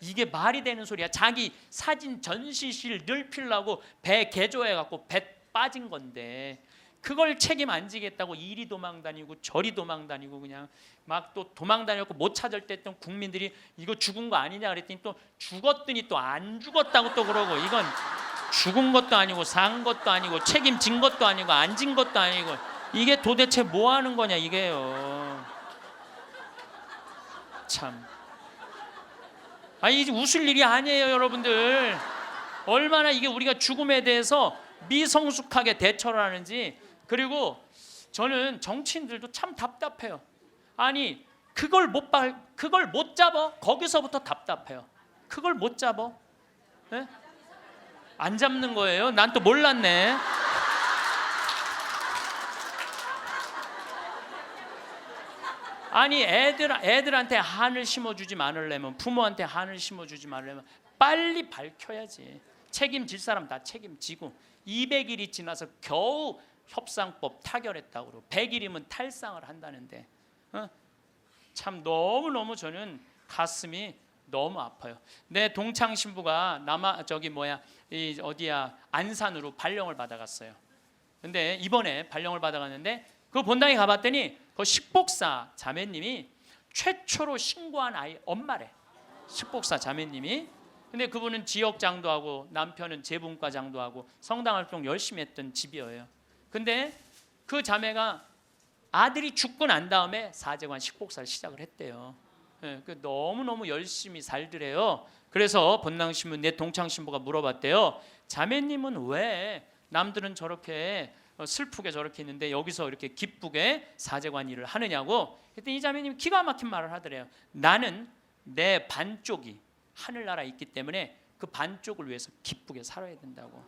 이게 말이 되는 소리야. 자기 사진 전시실 늘피려고 배 개조해갖고 배 빠진 건데 그걸 책임 안 지겠다고 이리 도망 다니고 저리 도망 다니고 그냥 막 또 도망 다녔고 못 찾을 때 또 국민들이 이거 죽은 거 아니냐 그랬더니 또 죽었더니 또 안 죽었다고 또 그러고 이건 죽은 것도 아니고 산 것도 아니고 책임진 것도 아니고 안 진 것도 아니고 이게 도대체 뭐 하는 거냐 이게요. 참. 아니 이제 웃을 일이 아니에요 여러분들. 얼마나 이게 우리가 죽음에 대해서 미성숙하게 대처를 하는지. 그리고 저는 정치인들도 참 답답해요. 아니 그걸 못 잡아? 거기서부터 답답해요. 그걸 못 잡아? 네? 안 잡는 거예요? 난 또 몰랐네. 아니 애들한테 한을 심어주지 말으려면 부모한테 한을 심어주지 말으려면 빨리 밝혀야지. 책임질 사람 다 책임지고 200일이 지나서 겨우 협상법 타결했다고 그러고 100일이면 탈상을 한다는데 참 너무너무 저는 가슴이 너무 아파요. 내 동창 신부가 안산으로 발령을 받아갔어요. 근데 이번에 발령을 받아갔는데 그 본당에 가봤더니 그 식복사 자매님이 최초로 신고한 아이 엄마래. 식복사 자매님이. 근데 그분은 지역장도 하고 남편은 재분과장도 하고 성당 활동 열심히 했던 집이에요. 근데 그 자매가 아들이 죽고 난 다음에 사제관 식복사를 시작을 했대요. 너무너무 열심히 살더래요. 그래서 본당신부 내 동창신부가 물어봤대요. 자매님은 왜 남들은 저렇게 슬프게 저렇게 있는데 여기서 이렇게 기쁘게 사제관 일을 하느냐고. 그랬더니 이 자매님이 기가 막힌 말을 하더래요. 나는 내 반쪽이 하늘나라에 있기 때문에 그 반쪽을 위해서 기쁘게 살아야 된다고.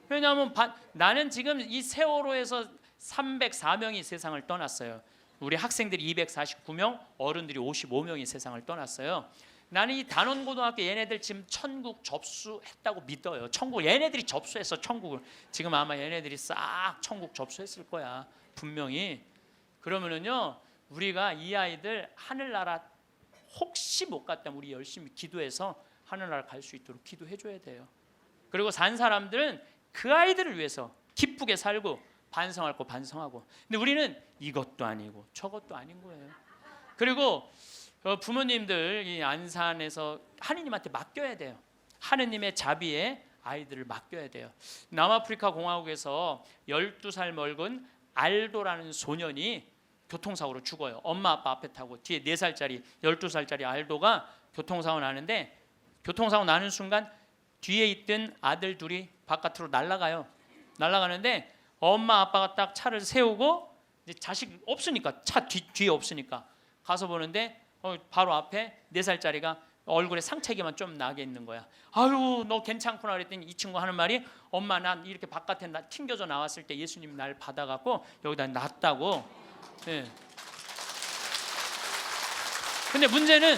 왜냐하면 나는 지금 이 세월호에서 304명이 세상을 떠났어요. 우리 학생들이 249명, 어른들이 55명이 세상을 떠났어요. 나는 이 단원고등학교 얘네들 지금 천국 접수했다고 믿어요. 천국 얘네들이 접수했어. 천국을 지금 아마 얘네들이 싹 천국 접수했을 거야 분명히. 그러면은요 우리가 이 아이들 하늘나라 혹시 못 갔다면 우리 열심히 기도해서 하늘나라 갈 수 있도록 기도해줘야 돼요. 그리고 산 사람들은 그 아이들을 위해서 기쁘게 살고 반성할 거 반성하고. 근데 우리는 이것도 아니고 저것도 아닌 거예요. 그리고 부모님들 이 안산에서 하느님한테 맡겨야 돼요. 하느님의 자비에 아이들을 맡겨야 돼요. 남아프리카 공화국에서 12살 먹은 알도라는 소년이 교통사고로 죽어요. 엄마 아빠 앞에 타고 뒤에 4살짜리 12살짜리 알도가 교통사고 나는데, 교통사고 나는 순간 뒤에 있던 아들 둘이 바깥으로 날아가요. 날아가는데 엄마 아빠가 딱 차를 세우고, 이제 자식 없으니까, 차 뒤에 없으니까 가서 보는데 바로 앞에 4살짜리가 얼굴에 상처기만 좀 나게 있는 거야. 아유, 너 괜찮구나 그랬더니 이 친구 하는 말이, 엄마 난 이렇게 바깥에 튕겨져 나왔을 때 예수님 날 받아갖고 여기다 놨다고. 예. 근데 문제는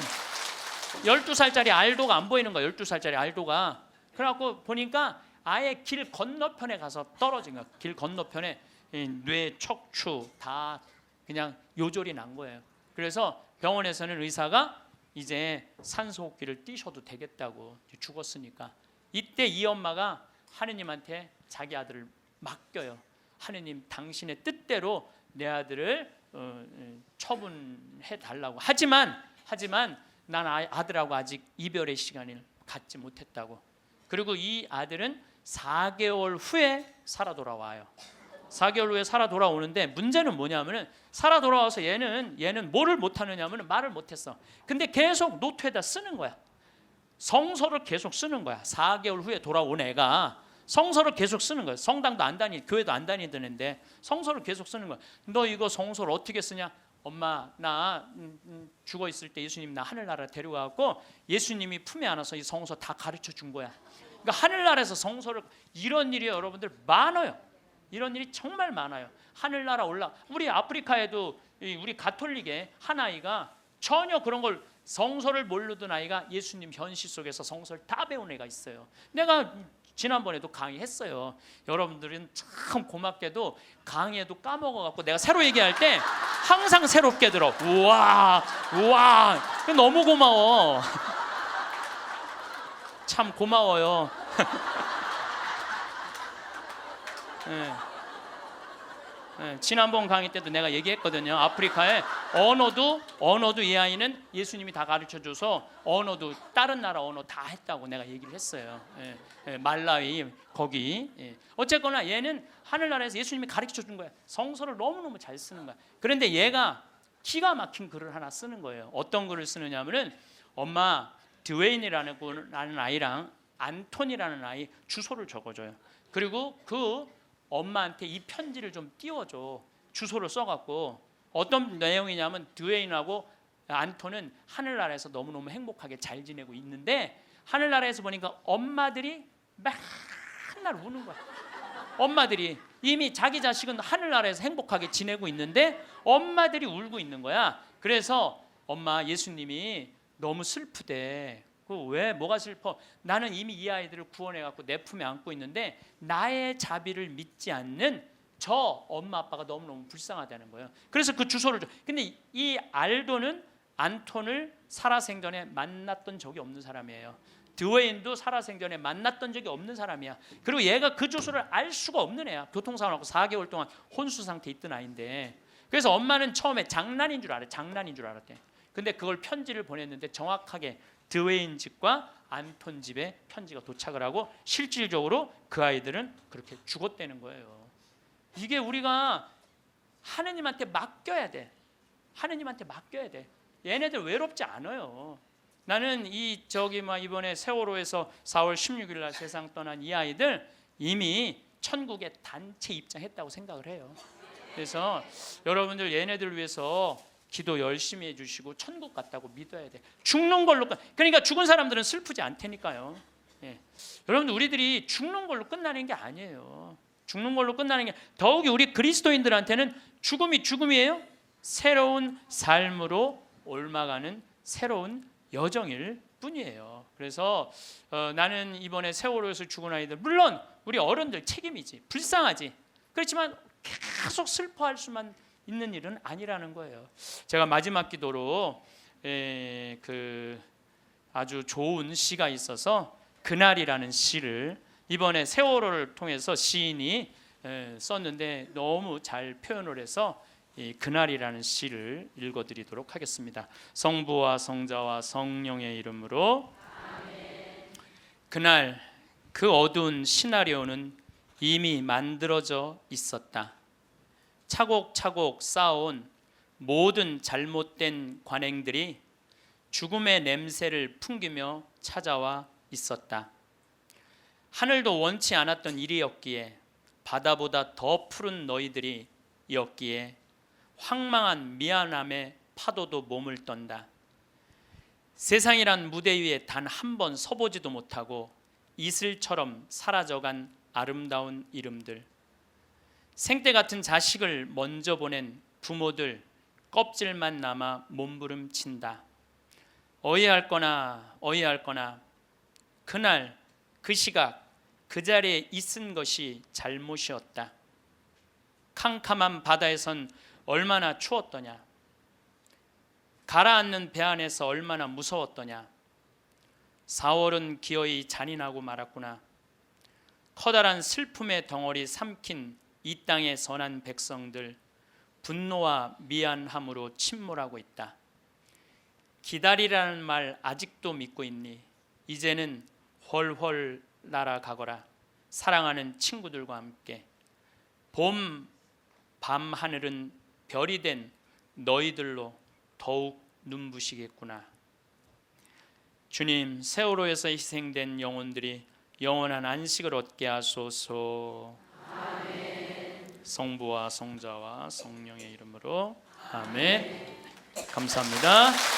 12살짜리 알도가 안 보이는 거야. 12살짜리 알도가. 그래갖고 보니까 아예 길 건너편에 가서 떨어진 거야. 길 건너편에 뇌, 척추 다 그냥 요절이 난 거예요. 그래서 병원에서는 의사가 이제 산소호흡기를 띄셔도 되겠다고, 죽었으니까. 이때 이 엄마가 하느님한테 자기 아들을 맡겨요. 하느님, 당신의 뜻대로 내 아들을 처분해 달라고. 하지만 난 아들하고 아직 이별의 시간을 갖지 못했다고. 그리고 이 아들은 4개월 후에 살아 돌아와요. 4개월 후에 살아 돌아오는데, 문제는 뭐냐면은 살아 돌아와서 얘는 뭐를 못하느냐면은 말을 못했어. 근데 계속 노트에다 쓰는 거야. 성서를 계속 쓰는 거야. 4개월 후에 돌아온 애가 성서를 계속 쓰는 거야. 성당도 안 다니, 교회도 안 다니던 애인데 성서를 계속 쓰는 거야. 너 이거 성서를 어떻게 쓰냐? 엄마, 나 죽어 있을 때 예수님 나 하늘나라 데려가고 예수님이 품에 안아서 이 성서 다 가르쳐 준 거야. 그러니까 하늘나라에서 성서를, 이런 일이 여러분들 많아요. 이런 일이 정말 많아요. 하늘나라 우리 아프리카에도 우리 가톨릭의 한 아이가 전혀 그런 걸, 성서를 모르던 아이가 예수님 현실 속에서 성서를 다 배운 애가 있어요. 내가 지난번에도 강의했어요. 여러분들은 참 고맙게도 강의에도 까먹어갖고 내가 새로 얘기할 때 항상 새롭게 들어. 우와 너무 고마워. 참 고마워요. 네. 네, 지난번 강의 때도 내가 얘기했거든요. 아프리카에 언어도 이 아이는 예수님이 다 가르쳐줘서 언어도 다른 나라 언어 다 했다고 내가 얘기를 했어요. 말라위 거기. 어쨌거나 얘는 하늘나라에서 예수님이 가르쳐준 거야. 성서를 너무너무 잘 쓰는 거야. 그런데 얘가 기가 막힌 글을 하나 쓰는 거예요. 어떤 글을 쓰느냐면은, 엄마, 드웨인이라는 아이랑 안톤이라는 아이 주소를 적어줘요. 그리고 그 엄마한테 이 편지를 좀 띄워줘. 주소를 써갖고. 어떤 내용이냐면, 드웨인하고 안톤은 하늘나라에서 너무너무 행복하게 잘 지내고 있는데, 하늘나라에서 보니까 엄마들이 맨날 우는 거야. 엄마들이 이미 자기 자식은 하늘나라에서 행복하게 지내고 있는데 엄마들이 울고 있는 거야. 그래서 엄마, 예수님이 너무 슬프대. 왜, 뭐가 슬퍼? 나는 이미 이 아이들을 구원해갖고 내 품에 안고 있는데 나의 자비를 믿지 않는 저 엄마 아빠가 너무너무 불쌍하다는 거예요. 그래서 그 주소를 줘. 근데 이 알도는 안톤을 살아생전에 만났던 적이 없는 사람이에요. 드웨인도 살아생전에 만났던 적이 없는 사람이야. 그리고 얘가 그 주소를 알 수가 없는 애야. 교통사고 나고 4개월 동안 혼수 상태에 있던 아이인데. 그래서 엄마는 처음에 장난인 줄 알았대. 근데 그걸 편지를 보냈는데 정확하게 드웨인 집과 안톤 집에 편지가 도착을 하고 실질적으로 그 아이들은 그렇게 죽었다는 거예요. 이게 우리가 하느님한테 맡겨야 돼. 하느님한테 맡겨야 돼. 얘네들 외롭지 않아요. 나는 이번에 세월호에서 4월 16일 날 세상 떠난 이 아이들 이미 천국에 단체 입장했다고 생각을 해요. 그래서 여러분들 얘네들 위해서 기도 열심히 해주시고 천국 갔다고 믿어야 돼. 죽는 걸로 그러니까 죽은 사람들은 슬프지 않다니까요. 여러분들, 우리들이 죽는 걸로 끝나는 게 아니에요. 죽는 걸로 끝나는 게, 더욱이 우리 그리스도인들한테는 죽음이 죽음이에요. 새로운 삶으로 옮아가는 새로운 여정일 뿐이에요. 그래서 나는 이번에 세월호에서 죽은 아이들, 물론 우리 어른들 책임이지, 불쌍하지. 그렇지만 계속 슬퍼할 수만 있는 일은 아니라는 거예요. 제가 마지막 기도로 그 아주 좋은 시가 있어서 그날이라는 시를 이번에 세월호를 통해서 시인이 썼는데 너무 잘 표현을 해서 이 그날이라는 시를 읽어드리도록 하겠습니다. 성부와 성자와 성령의 이름으로 아멘. 그날 그 어두운 시나리오는 이미 만들어져 있었다. 차곡차곡 쌓아온 모든 잘못된 관행들이 죽음의 냄새를 풍기며 찾아와 있었다. 하늘도 원치 않았던 일이었기에, 바다보다 더 푸른 너희들이 였기에 황망한 미안함의 파도도 몸을 떤다. 세상이란 무대 위에 단 한 번 서보지도 못하고 이슬처럼 사라져간 아름다운 이름들, 생때 같은 자식을 먼저 보낸 부모들 껍질만 남아 몸부림친다. 어이할 거나 그날 그 시각 그 자리에 있은 것이 잘못이었다. 캄캄한 바다에선 얼마나 추웠더냐. 가라앉는 배 안에서 얼마나 무서웠더냐. 4월은 기어이 잔인하고 말았구나. 커다란 슬픔의 덩어리 삼킨 이 땅의 선한 백성들, 분노와 미안함으로 침몰하고 있다. 기다리라는 말 아직도 믿고 있니? 이제는 훨훨 날아가거라. 사랑하는 친구들과 함께. 봄 밤 하늘은 별이 된 너희들로 더욱 눈부시겠구나. 주님, 세월호에서 희생된 영혼들이 영원한 안식을 얻게 하소서. 아멘. 성부와 성자와 성령의 이름으로 아멘. 감사합니다.